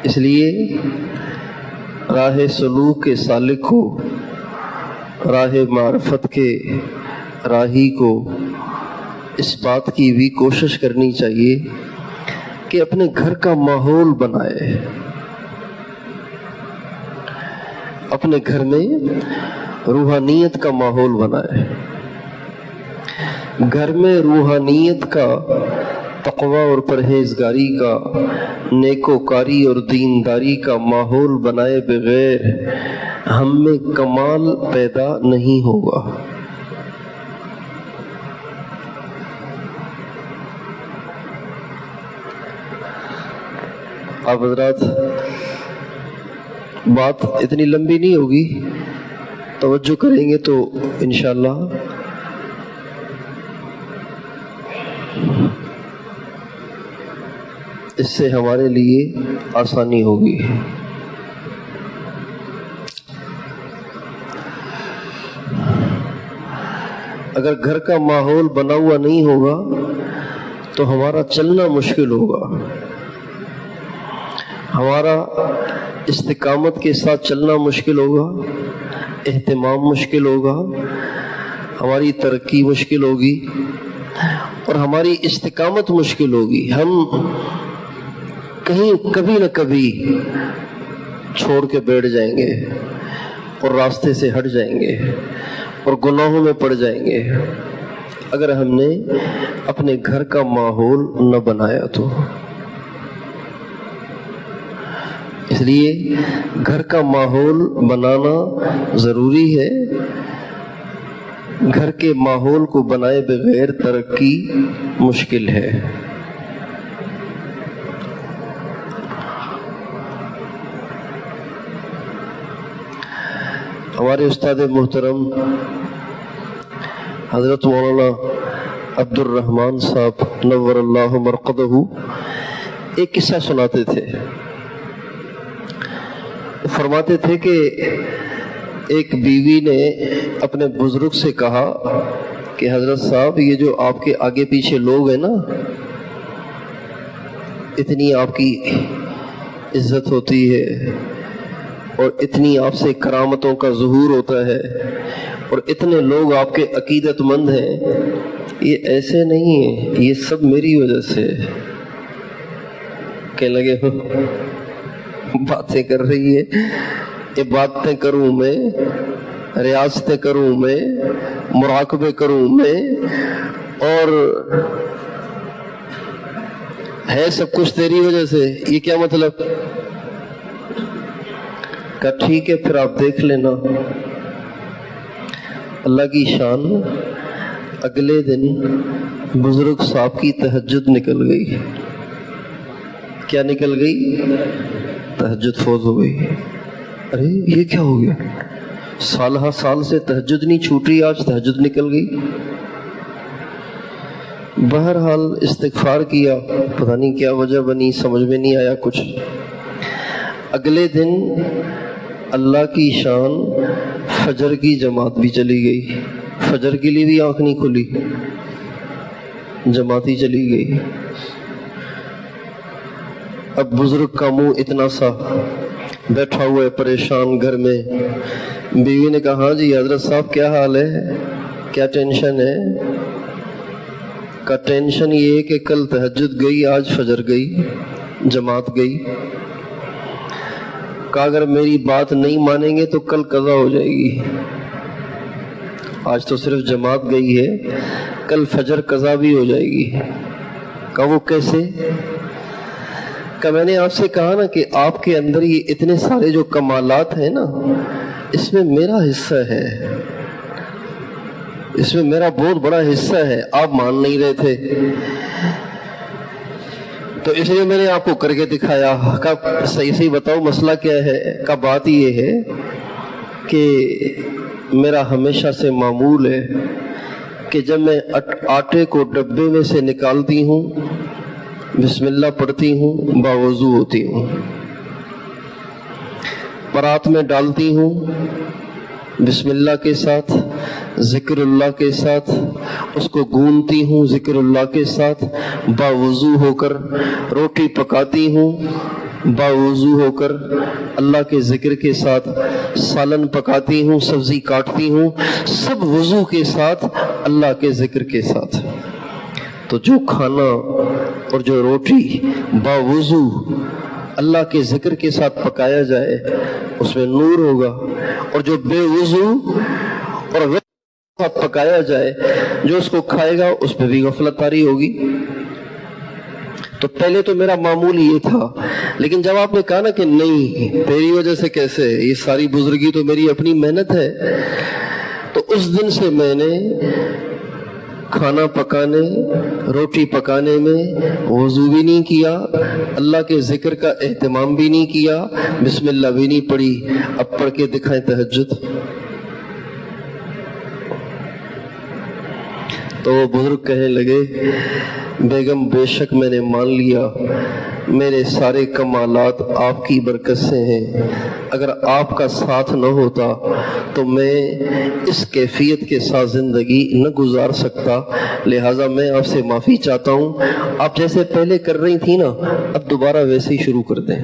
اس لیے راہ سلوک کے سالک کو، راہ معرفت کے راہی کو اس بات کی بھی کوشش کرنی چاہیے کہ اپنے گھر کا ماحول بنائے، اپنے گھر میں روحانیت کا ماحول بنائے، گھر میں روحانیت کا، تقوی اور پرہیزگاری کا، نیکوکاری اور دینداری کا ماحول بنائے بغیر ہم میں کمال پیدا نہیں ہوگا۔ آپ حضرات، بات اتنی لمبی نہیں ہوگی، توجہ کریں گے تو انشاءاللہ اس سے ہمارے لیے آسانی ہوگی۔ اگر گھر کا ماحول بنا ہوا نہیں ہوگا تو ہمارا چلنا مشکل ہوگا، ہمارا استقامت کے ساتھ چلنا مشکل ہوگا، اہتمام مشکل ہوگا، ہماری ترقی مشکل ہوگی اور ہماری استقامت مشکل ہوگی۔ ہم کہیں کبھی نہ کبھی چھوڑ کے بیٹھ جائیں گے اور راستے سے ہٹ جائیں گے اور گناہوں میں پڑ جائیں گے اگر ہم نے اپنے گھر کا ماحول نہ بنایا تو۔ اس لیے گھر کا ماحول بنانا ضروری ہے۔ گھر کے ماحول کو بنائے بغیر ترقی مشکل ہے۔ ہمارے استاد محترم حضرت مولانا عبد الرحمن صاحب نور اللہ مرقدہ ایک قصہ سناتے تھے۔ فرماتے تھے کہ ایک بیوی نے اپنے بزرگ سے کہا کہ حضرت صاحب، یہ جو آپ کے آگے پیچھے لوگ ہیں نا، اتنی آپ کی عزت ہوتی ہے اور اتنی آپ سے کرامتوں کا ظہور ہوتا ہے اور اتنے لوگ آپ کے عقیدت مند ہیں، یہ ایسے نہیں ہے، یہ سب میری وجہ سے۔ کہنے لگے باتیں کر رہی ہے، یہ باتیں کروں میں، ریاستیں کروں میں، مراقبے کروں میں، اور ہے سب کچھ تیری وجہ سے، یہ کیا مطلب؟ کہا ٹھیک ہے پھر آپ دیکھ لینا۔ اللہ کی شان، اگلے دن بزرگ صاحب کی تہجد نکل گئی۔ کیا نکل گئی؟ تہجد فوت ہو گئی۔ ارے یہ کیا ہو گیا؟ سالہ سال سے تہجد نہیں چھوٹ رہی، آج تہجد نکل گئی۔ بہرحال استغفار کیا، پتہ نہیں کیا وجہ بنی، سمجھ میں نہیں آیا کچھ۔ اگلے دن اللہ کی شان فجر کی جماعت بھی چلی گئی، فجر کے لیے بھی آنکھ نہیں کھلی، جماعت ہی چلی گئی۔ اب بزرگ کا منہ اتنا سا، بیٹھا ہوا ہے پریشان گھر میں۔ بیوی نے کہا ہاں جی حضرت صاحب کیا حال ہے، کیا ٹینشن ہے؟ کا ٹینشن یہ ہے کہ کل تہجد گئی، آج فجر گئی، جماعت گئی۔ کہا اگر میری بات نہیں مانیں گے تو کل قضا ہو جائے گی، آج تو صرف جماعت گئی ہے، کل فجر قضا بھی ہو جائے گی۔ کہا وہ کیسے؟ کہ میں نے آپ سے کہا نا کہ آپ کے اندر یہ اتنے سارے جو کمالات ہیں نا، اس میں میرا حصہ ہے، اس میں میرا بہت بڑا حصہ ہے، آپ مان نہیں رہے تھے تو اس لیے میں نے آپ کو کر کے دکھایا۔ کہا صحیح صحیح بتاؤ مسئلہ کیا ہے؟ کہا بات یہ ہے کہ میرا ہمیشہ سے معمول ہے کہ جب میں آٹے کو ڈبے میں سے نکالتی ہوں، بسم اللہ پڑھتی ہوں، باوضو ہوتی ہوں، پرات میں ڈالتی ہوں، بسم اللہ کے ساتھ، ذکر اللہ کے ساتھ، اس کو گونتی ہوں ذکر اللہ کے ساتھ، باوضو ہو کر روٹی پکاتی ہوں، باوضو ہو کر اللہ کے ذکر کے ساتھ سالن پکاتی ہوں، سبزی کاٹتی ہوں، سب وضو کے ساتھ، اللہ کے ذکر کے ساتھ۔ تو جو کھانا اور جو روٹی باوضو اللہ کے ذکر کے ساتھ پکایا جائے اس میں نور ہوگا، اور جو بے وضو اور غیر ساتھ پکایا جائے جو اس کو کھائے گا اس پہ بھی غفلت طاری ہوگی۔ تو پہلے تو میرا معمول یہ تھا، لیکن جب آپ نے کہا نا کہ نہیں تیری وجہ سے کیسے، یہ ساری بزرگی تو میری اپنی محنت ہے، تو اس دن سے میں نے کھانا پکانے، روٹی پکانے میں وضو بھی نہیں کیا، اللہ کے ذکر کا اہتمام بھی نہیں کیا، بسم اللہ بھی نہیں پڑھی۔ اب پڑھ کے دکھائیں تہجد۔ تو وہ بزرگ کہنے لگے بیگم بے شک میں نے مان لیا، میرے سارے کمالات آپ کی برکت سے ہیں، اگر آپ کا ساتھ نہ ہوتا تو میں اس کیفیت کے ساتھ زندگی نہ گزار سکتا، لہٰذا میں آپ سے معافی چاہتا ہوں، آپ جیسے پہلے کر رہی تھی نا اب دوبارہ ویسے ہی شروع کر دیں۔